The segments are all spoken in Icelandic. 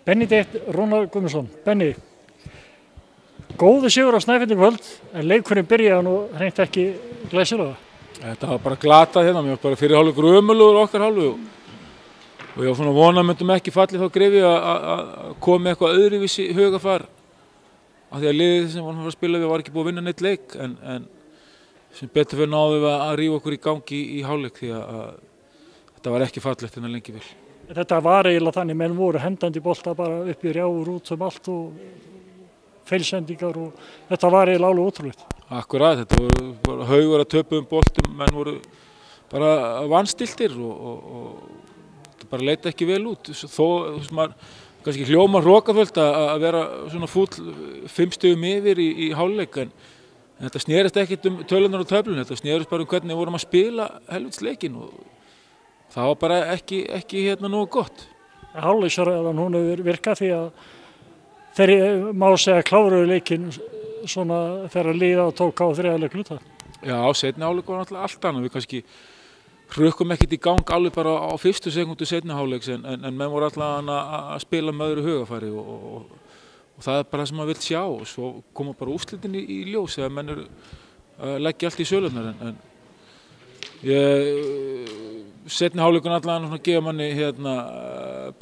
Benedikt Rúnar Guðmundsson. Benni, góðu sigur á Snæfelli í kvöld, en leikurinn byrjaði nú hreint ekki glæsilega. Þetta var bara glatað hérna, mér var bara fyrir hálfleikur ömurlegur okkar hálfu og ég var svona vonað myndum ekki fallið þá greifi að koma með eitthvað öðruvísi hugafar af því að liðið sem var að spila við var ekki búið að vinna neitt leik en sem betur fyrir náðum við að rífa okkur í gangi í hálfleik því að þetta var ekki fallegt en lengi vel. Þetta var eiginlega þannig, menn voru hendandi bolta bara upp í rjáur út allt og feilsendingar og þetta var eiginlega alveg ótrúlegt. Akkurat, þetta voru bara haugur að töpuðum boltum, menn voru bara vanstiltir og þetta bara leit ekki vel út. Þó, maður kannski hljómar hrókafullt að vera svona fúll 5 stigum yfir í hálfleik en þetta snerist ekkert tölunar og töflun, þetta snerist bara hvernig við vorum að spila helvitsleikin og það var bara ekki nógu gott. Hálfleiksræðan hún hefur virkað því að þeir má segja kláruðu leikinn svona þegar liða og tók á þriðja hluta. Já, seinni hálfleik var náttúrulega allt annað. Við kannski hrukkum ekkert í gang alveg bara á fyrstu sekúndu seinni hálfleiks en menn voru alltaf að spila með öðru hugafæri og það bara það sem maður vill sjá og svo koma bara úrslitin í ljós þegar menn leggja allt í sölurnar en seinni hálfleikun allavega að gefa manni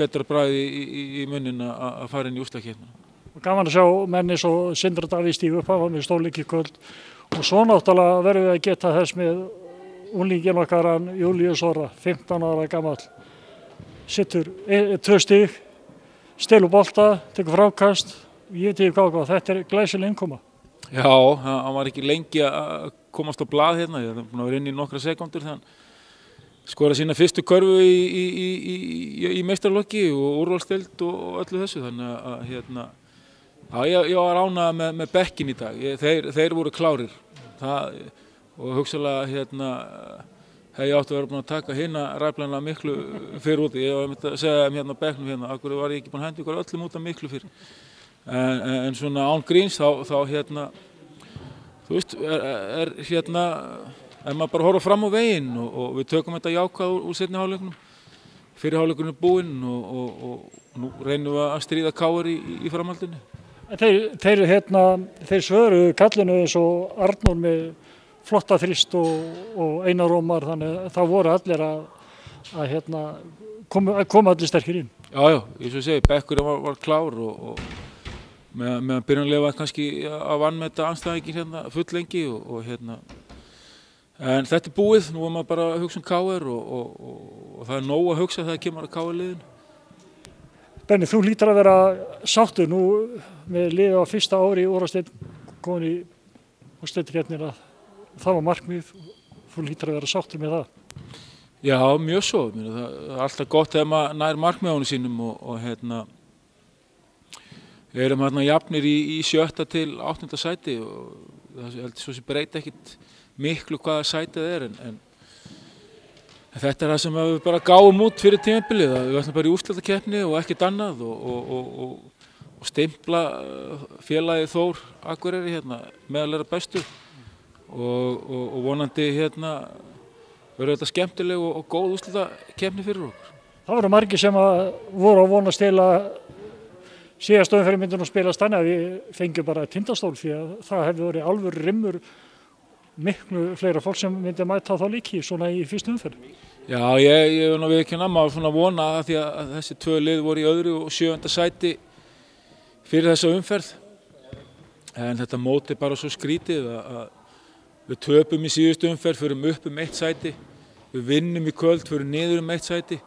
betra bragð í munnin að fara inn í úrslitakeppnina. Gaman að sjá menn eins og Sindri Davíð stíga upp af hann með stórleik í kvöld og svo náttúrulega verðum við að geta þess með unglinginn okkar hann Júlíus Orra, 15 ára gamall, sittur 2 stig, stelur bolta, tekur frákast, ég veit ekki hvað, þetta glæsileg innkoma. Já, hann var ekki lengi að komast á blað hérna, ég hef búin að vera inn í nokkra sekúndur þegar hann skora sína fyrstu körfu í meistaralokki og úrvalsdeild og öllu þessu, þannig að ég var ánægður með bekkinn í dag, þeir voru klárir og hugsalega hef ég átti að vera búin að taka hina ræflana miklu fyrr úti, ég var að segja þeim bekknum akkur var ég ekki búin að henda ykkur öllum út af miklu fyrr, en svona án gríns þá þú veist, ef maður bara horfa fram á veginn og við tökum þetta jákvæð úr seinni hálfleiknum, fyrri hálfleikurinn búinn og nú reynum við að stríða KR í framhaldinu. Þeir svöruðu kallinu eins og Arnór með flotta þrist og Einar Ómar, þannig að það voru allir að koma allir sterkir inn. Já, eins og ég segi, bekkurinn var klár og meðan byrjunarliðið var kannski að vanmeta andstæðinginn full lengi og en þetta búið, nú maður bara að hugsa KR og það nóg að hugsa þegar kemur að KR-liðinu. Benni, þú hlýtur að vera sáttur nú með liðið á fyrsta ári í úrvalsdeild, komin í úrslitakeppnina, það var markmið, þú hlýtur að vera sáttur með það. Já, mjög svo, það er alltaf gott þegar maður nær markmiðunum sínum og erum jafnir í 7. til 8. sæti og það heldur svo sem breyta ekkert miklu hvaða sætið en þetta er það sem við bara gáum út fyrir tímabilið, við ætlum bara í úrslitakeppni og ekkert annað og stempla félagið Þór Akureyri meðal þeirra bestu og vonandi verður þetta skemmtileg og góð úrslitakeppni fyrir okkur. Það voru margir sem voru að vonast til að síðast umferðin myndi nú spilast þannig að við fengjum bara Tindastól því að það hefði verið alvöru rimmur, miklu fleira fólk sem myndi mæta þá líki svona í fyrstu umferð. Já, ég vil nú viðurkenna maður svona vona að því að þessi 2 lið voru í öðru og 7. sæti fyrir þessa umferð en þetta móti bara svo skrítið að við töpum í síðustu umferð, förum upp 1 sæti, við vinnum í kvöld, förum niður 1 sæti.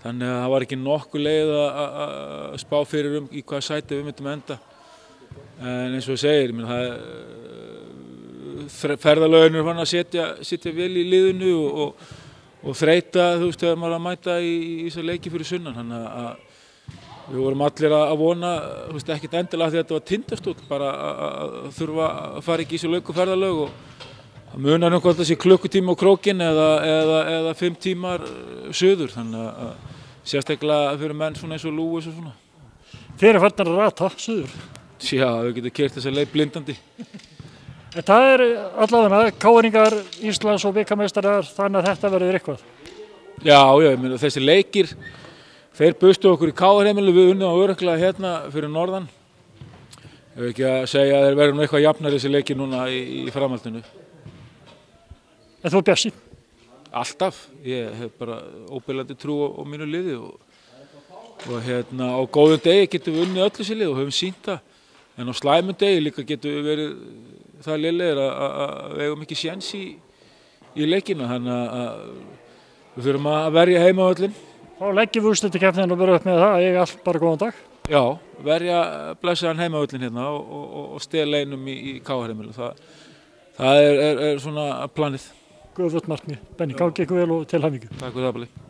Þannig að það var ekki nokkuð leið að spá fyrir í hvaða sæti við myndum enda. En eins og ég segir, ferðalögin fann að setja vel í liðinu og þreyta, þú veist, þegar maður að mæta í þessar leiki fyrir sunnan. Þannig að við vorum allir að vona, þú veist, ekkert endilega því að þetta var Tindastóll, bara að þurfa að fara ekki í þessu lauku ferðalög og það munar hvort það sé klukkutími á krókinn eða 5 tímar suður, þannig að sérstaklega fyrir menn svona eins og Lúis og svona. Þeir eru farnir að rata suður. Já, þau getur keyrt þessa leið blindandi. Það er allavega KR-ingar, Íslands og bikarmeistarar, þannig að þetta verður eitthvað. Já, ég meina þessi leikir Þeir bustu okkur í KR-heimili, við unnum á örugglega hérna fyrir norðan. Ég vil ekki að segja að þeir verður eitthvað jafnari þessi leiki núna í framhaldinu. En þú bjartsýnn? Alltaf. Ég hef bara óbilandi trú á mínu liði og á góðum degi getum við unnið öll þessi lið og höfum sýnt það. En á slæmum degi líka getum við verið það lélegir að við eigum ekki séns í leikina. Þannig að við þurfum að verja heimavöllinn. Þá leggjum við úrslitakeppnina og byrjum upp með það að eiga allt bara góðan dag. Já, verja blessaðan heimavöllinn hérna og stela einum í KR-heimilu. Það er svona planið. Guðvöld markmið. Benni, gangi ykkur vel og til hamingju. Takk fyrir það, Balli.